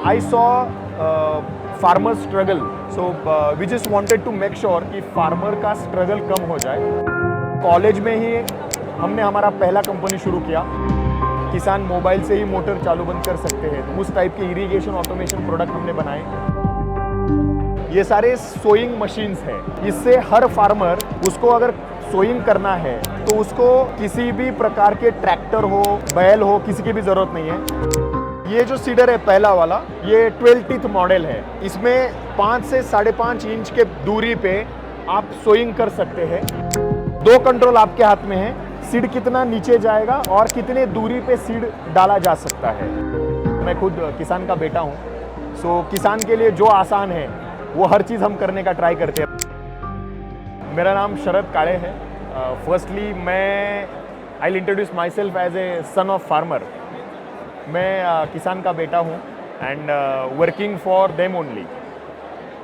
I saw farmers struggle, so we just wanted to make sure कि farmer का struggle कम हो जाए। College में ही हमने हमारा पहला कंपनी शुरू किया। किसान मोबाइल से ही मोटर चालू बंद कर सकते हैं, तो उस टाइप के इरिगेशन ऑटोमेशन प्रोडक्ट हमने बनाए। ये सारे सोइंग मशीन्स हैं। इससे हर फार्मर उसको अगर सोइंग करना है तो उसको किसी भी प्रकार के ट्रैक्टर हो, बैल हो, किसी की भी ज़रूरत नहीं है। ये जो सीडर है पहला वाला, ये 12 टीथ मॉडल है। इसमें 5 से 5.5 इंच के दूरी पे आप सोइंग कर सकते हैं। 2 कंट्रोल आपके हाथ में है, सीड कितना नीचे जाएगा और कितने दूरी पे सीड डाला जा सकता है। मैं खुद किसान का बेटा हूँ, सो किसान के लिए जो आसान है वो हर चीज़ हम करने का ट्राई करते हैं। मेरा नाम शरद काळे है। फर्स्टली मैं I will introduce myself as a son of farmer. मैं किसान का बेटा हूँ and working for them only.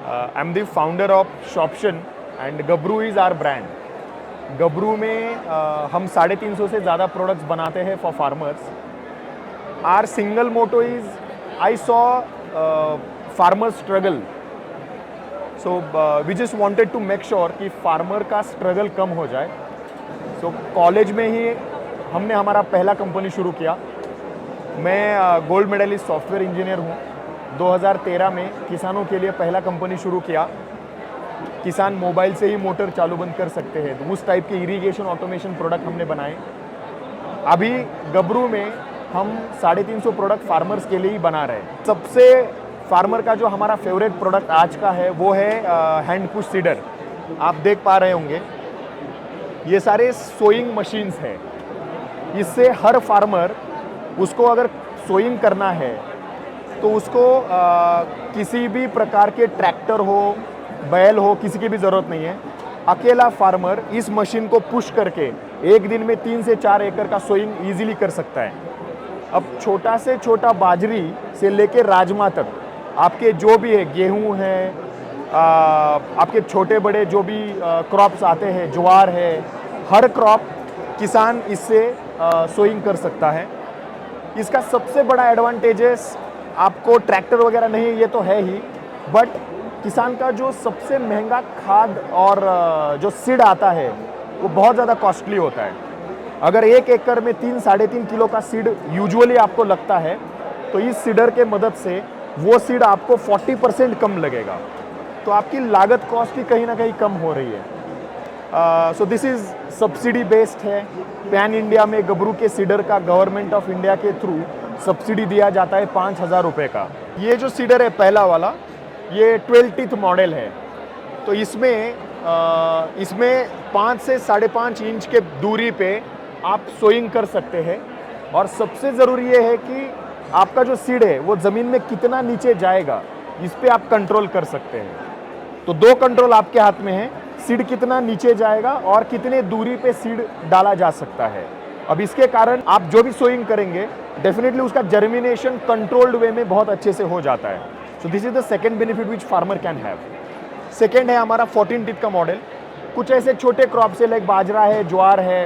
I am the founder of शॉप्शन and Gabru is our brand. Gabru में हम 350 से ज़्यादा प्रोडक्ट्स बनाते हैं for farmers. Our single motto is I saw farmers struggle, so we just wanted to make sure कि farmer का struggle कम हो जाए। सो कॉलेज में ही हमने हमारा पहला कंपनी शुरू किया। मैं गोल्ड मेडलिस्ट सॉफ्टवेयर इंजीनियर हूँ। 2013 में किसानों के लिए पहला कंपनी शुरू किया। किसान मोबाइल से ही मोटर चालू बंद कर सकते हैं, तो उस टाइप के इरिगेशन ऑटोमेशन प्रोडक्ट हमने बनाए। अभी गबरू में हम 350 प्रोडक्ट फार्मर्स के लिए ही बना रहे हैं। सबसे फार्मर का जो हमारा फेवरेट प्रोडक्ट आज का है वो है हैंड पुश सीडर। आप देख पा रहे होंगे ये सारे सोइंग मशीन्स हैं। इससे हर फार्मर उसको अगर सोइंग करना है तो उसको किसी भी प्रकार के ट्रैक्टर हो, बैल हो, किसी की भी ज़रूरत नहीं है। अकेला फार्मर इस मशीन को पुश करके एक दिन में 3 से 4 एकड़ का सोइंग ईजिली कर सकता है। अब छोटा से छोटा बाजरी से लेकर राजमा तक आपके जो भी है, गेहूं है, आपके छोटे बड़े जो भी क्रॉप्स आते हैं, ज्वार है, हर क्रॉप किसान इससे सोइंग कर सकता है। इसका सबसे बड़ा एडवांटेजेस, आपको ट्रैक्टर वगैरह नहीं, ये तो है ही, बट किसान का जो सबसे महंगा खाद और जो सीड आता है वो बहुत ज़्यादा कॉस्टली होता है। अगर 1 एकड़ में 3-3.5 किलो का सीड यूजुअली आपको लगता है, तो इस सीडर के मदद से वो सीड आपको 40% कम लगेगा, तो आपकी लागत कॉस्ट भी कहीं ना कहीं कम हो रही है। So this is subsidy based है। पैन इंडिया में गबरू के सीडर का गवर्नमेंट ऑफ इंडिया के थ्रू सब्सिडी दिया जाता है 5,000 रुपये का। ये जो सीडर है पहला वाला, ये 12 टीथ मॉडल है। तो इसमें 5 से 5.5 इंच के दूरी पे आप सोइंग कर सकते हैं। और सबसे ज़रूरी ये है कि आपका जो सीड है वो ज़मीन में कितना नीचे जाएगा, इस पे आप कंट्रोल कर सकते हैं। तो 2 कंट्रोल आपके हाथ में है, सीड कितना नीचे जाएगा और कितने दूरी पे सीड डाला जा सकता है। अब इसके कारण आप जो भी सोइंग करेंगे डेफिनेटली उसका जर्मिनेशन कंट्रोल्ड वे में बहुत अच्छे से हो जाता है। So this is the second benefit which farmer can have. Second है हमारा 14 टीथ का मॉडल। कुछ ऐसे छोटे क्रॉप से लाइक बाजरा है, ज्वार है,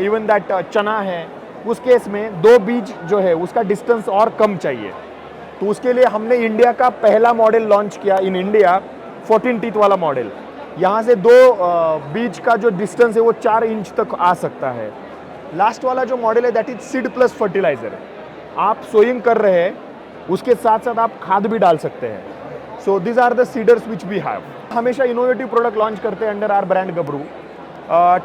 इवन दैट चना है, उस केस में 2 बीज जो है उसका डिस्टेंस और कम चाहिए। तो उसके लिए हमने इंडिया का पहला मॉडल लॉन्च किया इन इंडिया, 14 टीथ वाला मॉडल। यहाँ से 2 बीज का जो डिस्टेंस है वो 4 इंच तक आ सकता है। लास्ट वाला जो मॉडल है that is seed plus fertilizer. आप सोइंग कर रहे हैं, उसके साथ साथ आप खाद भी डाल सकते हैं। So this are the seeders which we have. हमेशा इनोवेटिव प्रोडक्ट लॉन्च करते हैं under our brand Gabru.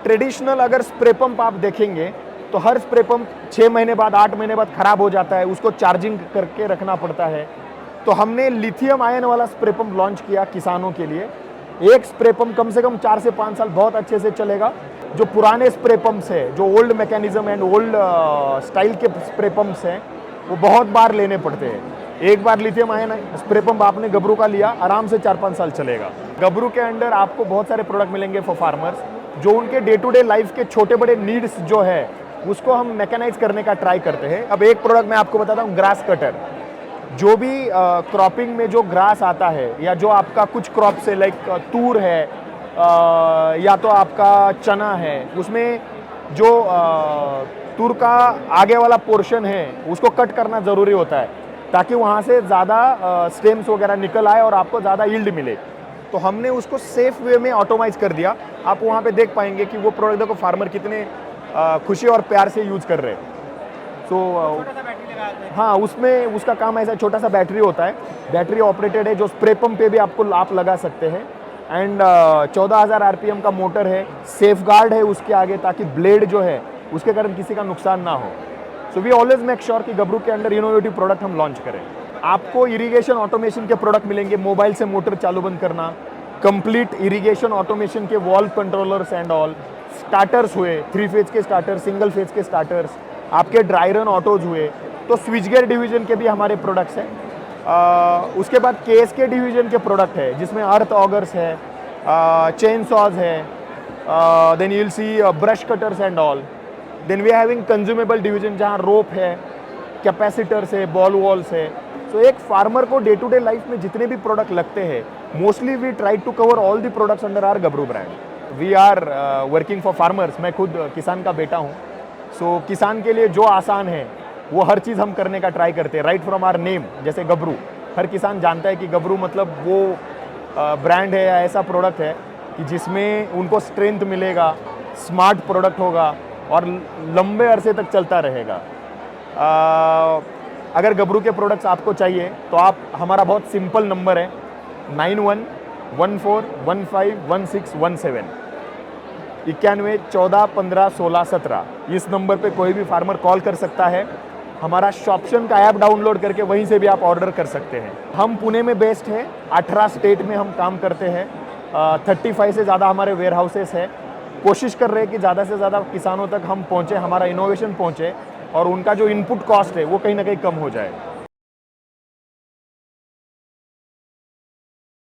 Traditional अगर स्प्रे पंप आप देखेंगे तो हर स्प्रे पंप 6 महीने बाद, 8 महीने बाद ख़राब हो जाता है, उसको चार्जिंग करके रखना पड़ता है। तो हमने लिथियम आयन वाला स्प्रे पंप लॉन्च किया किसानों के लिए। एक स्प्रे पंप कम से कम 4 से 5 साल बहुत अच्छे से चलेगा। जो पुराने स्प्रे पंप्स है, जो old mechanism and old style के स्प्रे पंप्स हैं, वो बहुत बार लेने पड़ते हैं। एक बार लिथियम आयन स्प्रे पंप आपने गबरू का लिया, आराम से 4-5 साल चलेगा। गबरू के अंडर आपको बहुत सारे प्रोडक्ट मिलेंगे फॉर फार्मर्स, जो उनके डे टू डे लाइफ के छोटे बड़े नीड्स जो है उसको हम मैकेनाइज करने का ट्राई करते हैं। अब एक प्रोडक्ट मैं आपको बताता हूँ, ग्रास कटर। जो भी क्रॉपिंग में जो ग्रास आता है, या जो आपका कुछ क्रॉप से लाइक तूर है या तो आपका चना है, उसमें जो तूर का आगे वाला पोर्शन है उसको कट करना ज़रूरी होता है। ताकि वहाँ से ज़्यादा स्टेम्स वगैरह निकल आए और आपको ज़्यादा यील्ड मिले। तो हमने उसको सेफ वे में ऑटोमाइज कर दिया। आप वहाँ पे देख पाएंगे कि वो प्रोडक्ट को फार्मर कितने खुशी और प्यार से यूज़ कर रहे हैं। छोटा सा बैटरी लगा देते हैं। हाँ, उसमें उसका काम ऐसा छोटा सा बैटरी होता है, बैटरी ऑपरेटेड है, जो स्प्रे पंप पे भी आप लगा सकते हैं। एंड 14,000 आरपीएम का मोटर है, सेफ गार्ड है उसके आगे, ताकि ब्लेड जो है उसके कारण किसी का नुकसान ना हो। So we always make sure कि गबरू के अंदर इनोवेटिव प्रोडक्ट हम लॉन्च करें। आपको इरिगेशन ऑटोमेशन के प्रोडक्ट मिलेंगे, मोबाइल से मोटर चालू बंद करना, कंप्लीट इरिगेशन ऑटोमेशन के valve controllers and all, starters हुए, 3 फेज के स्टार्टर, सिंगल फेज के स्टार्टर्स, आपके ड्राई रन ऑटोज हुए, तो स्विच गियर डिवीजन के भी हमारे प्रोडक्ट्स हैं। उसके बाद केस के डिवीजन के प्रोडक्ट है, जिसमें अर्थ ऑगर्स है, चेन सॉज है, then you will see brush cutters and all. Then we are having consumable division, जहाँ रोप है, कैपेसिटर्स है, बॉल वॉल्स है। सो एक फार्मर को डे टू डे लाइफ में जितने भी प्रोडक्ट लगते हैं, mostly we try to cover all the products under our Gabru brand. We are working for farmers. मैं खुद किसान का बेटा हूँ। सो किसान के लिए जो आसान है वो हर चीज़ हम करने का ट्राई करते हैं, राइट फ्रॉम आवर नेम। जैसे गबरू, हर किसान जानता है कि गबरू मतलब वो ब्रांड है या ऐसा प्रोडक्ट है कि जिसमें उनको स्ट्रेंथ मिलेगा, स्मार्ट प्रोडक्ट होगा और लंबे अरसे तक चलता रहेगा। अगर गबरू के प्रोडक्ट्स आपको चाहिए तो आप, हमारा बहुत सिंपल नंबर है 9114151617, 91 14 15 16 17। इस नंबर पे कोई भी फार्मर कॉल कर सकता है। हमारा शॉप्शन का ऐप डाउनलोड करके वहीं से भी आप ऑर्डर कर सकते हैं। हम पुणे में बेस्ड हैं, 18 स्टेट में हम काम करते हैं, 35 से ज़्यादा हमारे वेयर हाउसेस हैं। कोशिश कर रहे हैं कि ज़्यादा से ज़्यादा किसानों तक हम पहुँचे, हमारा इनोवेशन पहुँचे और उनका जो इनपुट कॉस्ट है वो कहीं ना कहीं कम हो जाए।